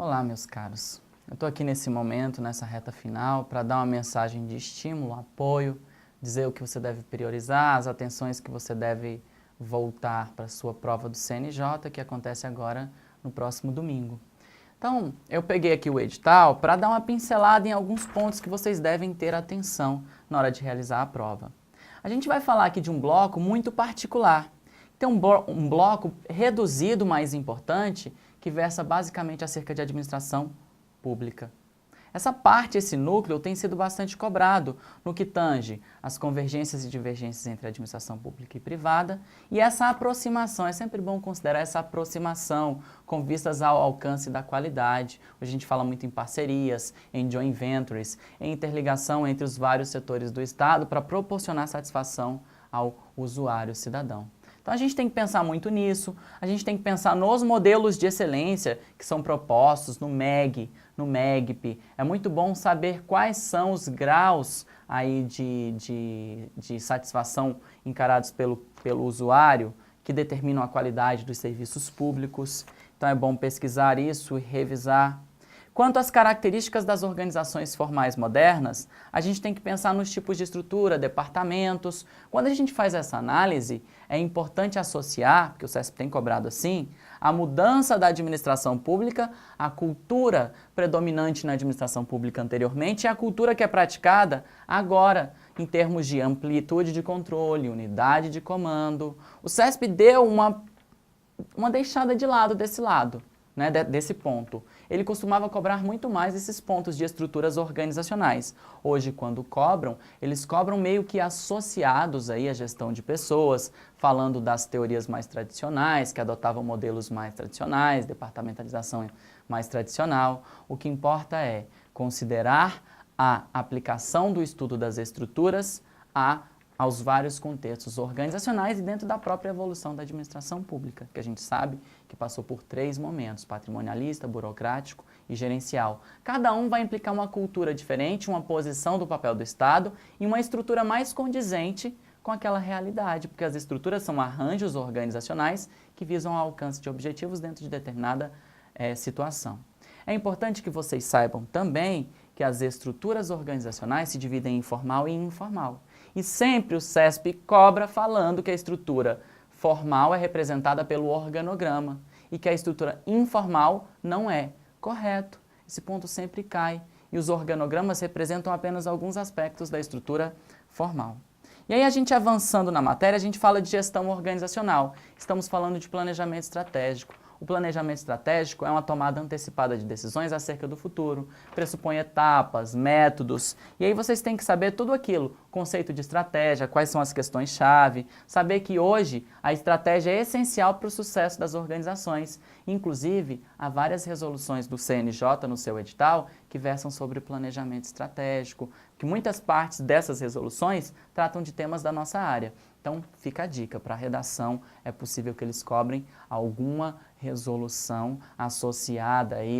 Olá, meus caros. Eu estou aqui nesse momento, nessa reta final, para dar uma mensagem de estímulo, apoio, dizer o que você deve priorizar, as atenções que você deve voltar para a sua prova do CNJ, que acontece agora no próximo domingo. Então, eu peguei aqui o edital para dar uma pincelada em alguns pontos que vocês devem ter atenção na hora de realizar a prova. A gente vai falar aqui de um bloco muito particular. Tem um bloco reduzido, mais importante, que versa basicamente acerca de administração pública. Essa parte, esse núcleo, tem sido bastante cobrado no que tange as convergências e divergências entre a administração pública e privada e essa aproximação, é sempre bom considerar essa aproximação com vistas ao alcance da qualidade. Hoje a gente fala muito em parcerias, em joint ventures, em interligação entre os vários setores do Estado para proporcionar satisfação ao usuário cidadão. Então a gente tem que pensar muito nisso, a gente tem que pensar nos modelos de excelência que são propostos no MEG, no MEGP. É muito bom saber quais são os graus aí de satisfação encarados pelo usuário que determinam a qualidade dos serviços públicos. Então é bom pesquisar isso e revisar. Quanto às características das organizações formais modernas, a gente tem que pensar nos tipos de estrutura, departamentos. Quando a gente faz essa análise, é importante associar, porque o CESP tem cobrado assim, a mudança da administração pública, a cultura predominante na administração pública anteriormente e a cultura que é praticada agora, em termos de amplitude de controle, unidade de comando. O CESP deu uma deixada de lado desse lado. Desse ponto. Ele costumava cobrar muito mais esses pontos de estruturas organizacionais. Hoje, quando cobram, eles cobram meio que associados aí à gestão de pessoas, falando das teorias mais tradicionais, que adotavam modelos mais tradicionais, departamentalização mais tradicional. O que importa é considerar a aplicação do estudo das estruturas aos vários contextos organizacionais e dentro da própria evolução da administração pública, que a gente sabe que passou por 3 momentos, patrimonialista, burocrático e gerencial. Cada um vai implicar uma cultura diferente, uma posição do papel do Estado e uma estrutura mais condizente com aquela realidade, porque as estruturas são arranjos organizacionais que visam ao alcance de objetivos dentro de determinada situação. É importante que vocês saibam também que as estruturas organizacionais se dividem em formal e informal. E sempre o CESP cobra falando que a estrutura formal é representada pelo organograma e que a estrutura informal não é. Correto. Esse ponto sempre cai. E os organogramas representam apenas alguns aspectos da estrutura formal. E aí a gente avançando na matéria, a gente fala de gestão organizacional. Estamos falando de planejamento estratégico. O planejamento estratégico é uma tomada antecipada de decisões acerca do futuro, pressupõe etapas, métodos, e aí vocês têm que saber tudo aquilo, conceito de estratégia, quais são as questões-chave, saber que hoje a estratégia é essencial para o sucesso das organizações. Inclusive, há várias resoluções do CNJ no seu edital que versam sobre planejamento estratégico, que muitas partes dessas resoluções tratam de temas da nossa área. Então, fica a dica, para a redação é possível que eles cobrem alguma resolução associada aí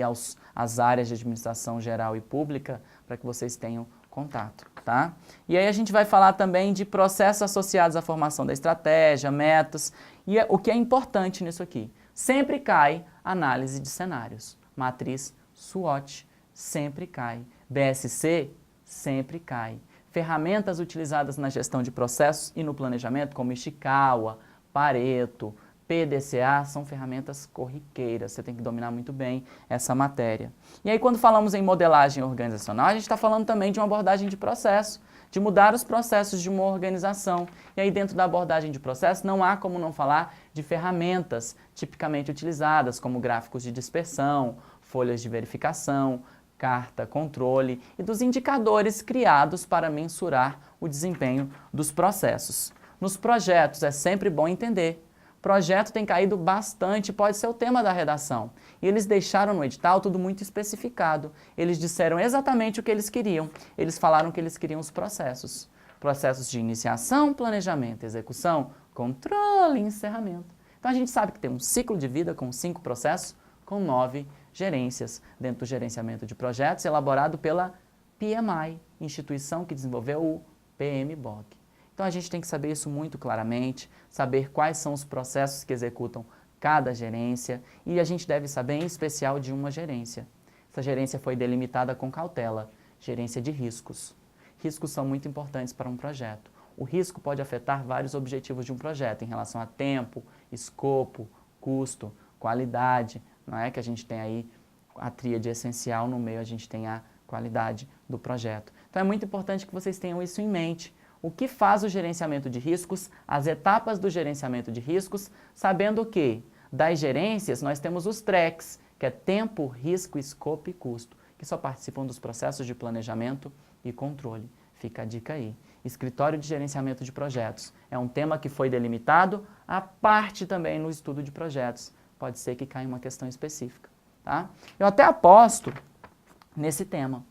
às áreas de administração geral e pública, para que vocês tenham contato, tá? E aí a gente vai falar também de processos associados à formação da estratégia, metas, e o que é importante nisso aqui, sempre cai análise de cenários, matriz SWOT, sempre cai, BSC, sempre cai. Ferramentas utilizadas na gestão de processos e no planejamento, como Ishikawa, Pareto, PDCA, são ferramentas corriqueiras. Você tem que dominar muito bem essa matéria. E aí, quando falamos em modelagem organizacional, a gente está falando também de uma abordagem de processo, de mudar os processos de uma organização. E aí, dentro da abordagem de processo, não há como não falar de ferramentas tipicamente utilizadas, como gráficos de dispersão, folhas de verificação, carta, controle e dos indicadores criados para mensurar o desempenho dos processos. Nos projetos é sempre bom entender. Projeto tem caído bastante, pode ser o tema da redação. E eles deixaram no edital tudo muito especificado. Eles disseram exatamente o que eles queriam. Eles falaram que eles queriam os processos. Processos de iniciação, planejamento, execução, controle e encerramento. Então a gente sabe que tem um ciclo de vida com 5 processos, com 9 gerências, dentro do gerenciamento de projetos, elaborado pela PMI, instituição que desenvolveu o PMBOK. Então a gente tem que saber isso muito claramente, saber quais são os processos que executam cada gerência e a gente deve saber em especial de uma gerência. Essa gerência foi delimitada com cautela, gerência de riscos. Riscos são muito importantes para um projeto. O risco pode afetar vários objetivos de um projeto, em relação a tempo, escopo, custo, qualidade, não é que a gente tem aí a tríade essencial, no meio a gente tem a qualidade do projeto. Então é muito importante que vocês tenham isso em mente. O que faz o gerenciamento de riscos, as etapas do gerenciamento de riscos, sabendo que das gerências nós temos os tracks, que é tempo, risco, escopo e custo, que só participam dos processos de planejamento e controle. Fica a dica aí. Escritório de gerenciamento de projetos. É um tema que foi delimitado, a parte também no estudo de projetos. Pode ser que caia uma questão específica. Tá? Eu até aposto nesse tema.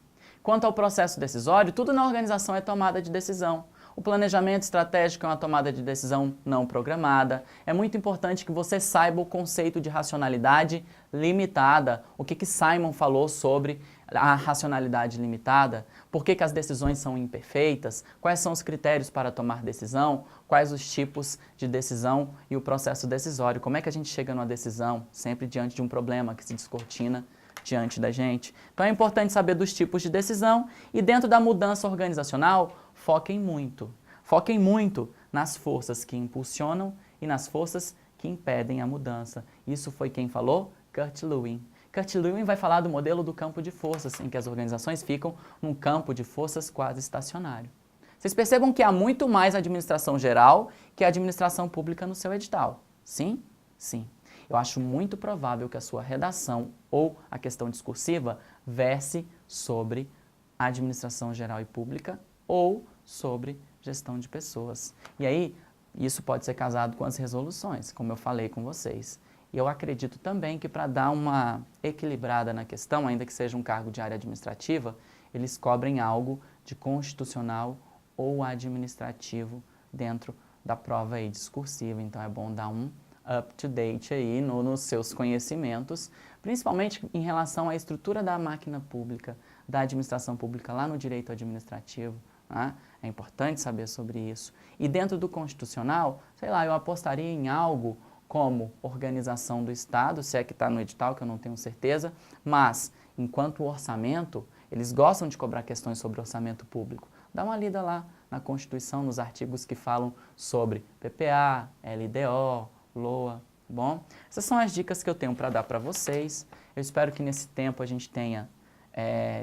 Quanto ao processo decisório, tudo na organização é tomada de decisão. O planejamento estratégico é uma tomada de decisão não programada. É muito importante que você saiba o conceito de racionalidade limitada. O que Simon falou sobre a racionalidade limitada? Por que as decisões são imperfeitas? Quais são os critérios para tomar decisão? Quais os tipos de decisão e o processo decisório? Como é que a gente chega numa decisão? Sempre diante de um problema que se descortina diante da gente. Então é importante saber dos tipos de decisão e dentro da mudança organizacional, foquem muito. Foquem muito nas forças que impulsionam e nas forças que impedem a mudança. Isso foi quem falou? Kurt Lewin. Kurt Lewin vai falar do modelo do campo de forças, em que as organizações ficam num campo de forças quase estacionário. Vocês percebam que há muito mais administração geral que a administração pública no seu edital. Sim? Sim. Eu acho muito provável que a sua redação ou a questão discursiva verse sobre administração geral e pública ou sobre gestão de pessoas. E aí, isso pode ser casado com as resoluções, como eu falei com vocês. E eu acredito também que para dar uma equilibrada na questão, ainda que seja um cargo de área administrativa, eles cobrem algo de constitucional ou administrativo dentro da prova aí discursiva. Então é bom dar um up-to-date aí nos seus conhecimentos, principalmente em relação à estrutura da máquina pública, da administração pública lá no direito administrativo. Né? É importante saber sobre isso. E dentro do constitucional, sei lá, eu apostaria em algo como organização do Estado, se é que está no edital, que eu não tenho certeza, mas enquanto orçamento, eles gostam de cobrar questões sobre orçamento público. Dá uma lida lá na Constituição, nos artigos que falam sobre PPA, LDO, LOA, bom? Essas são as dicas que eu tenho para dar para vocês. Eu espero que nesse tempo a gente tenha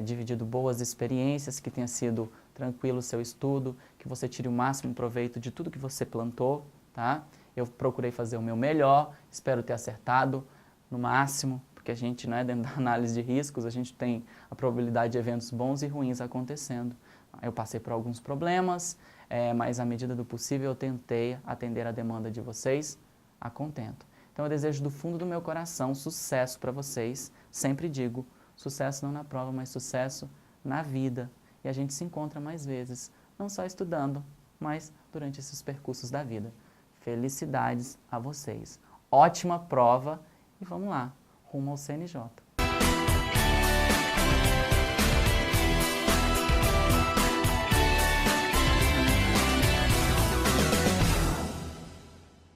dividido boas experiências, que tenha sido tranquilo o seu estudo, que você tire o máximo proveito de tudo que você plantou, tá? Eu procurei fazer o meu melhor, espero ter acertado no máximo, porque a gente, não é dentro da análise de riscos, a gente tem a probabilidade de eventos bons e ruins acontecendo. Eu passei por alguns problemas, mas à medida do possível eu tentei atender a demanda de vocês a contento. Então eu desejo do fundo do meu coração sucesso para vocês. Sempre digo, sucesso não na prova, mas sucesso na vida. E a gente se encontra mais vezes, não só estudando, mas durante esses percursos da vida. Felicidades a vocês. Ótima prova e vamos lá, rumo ao CNJ.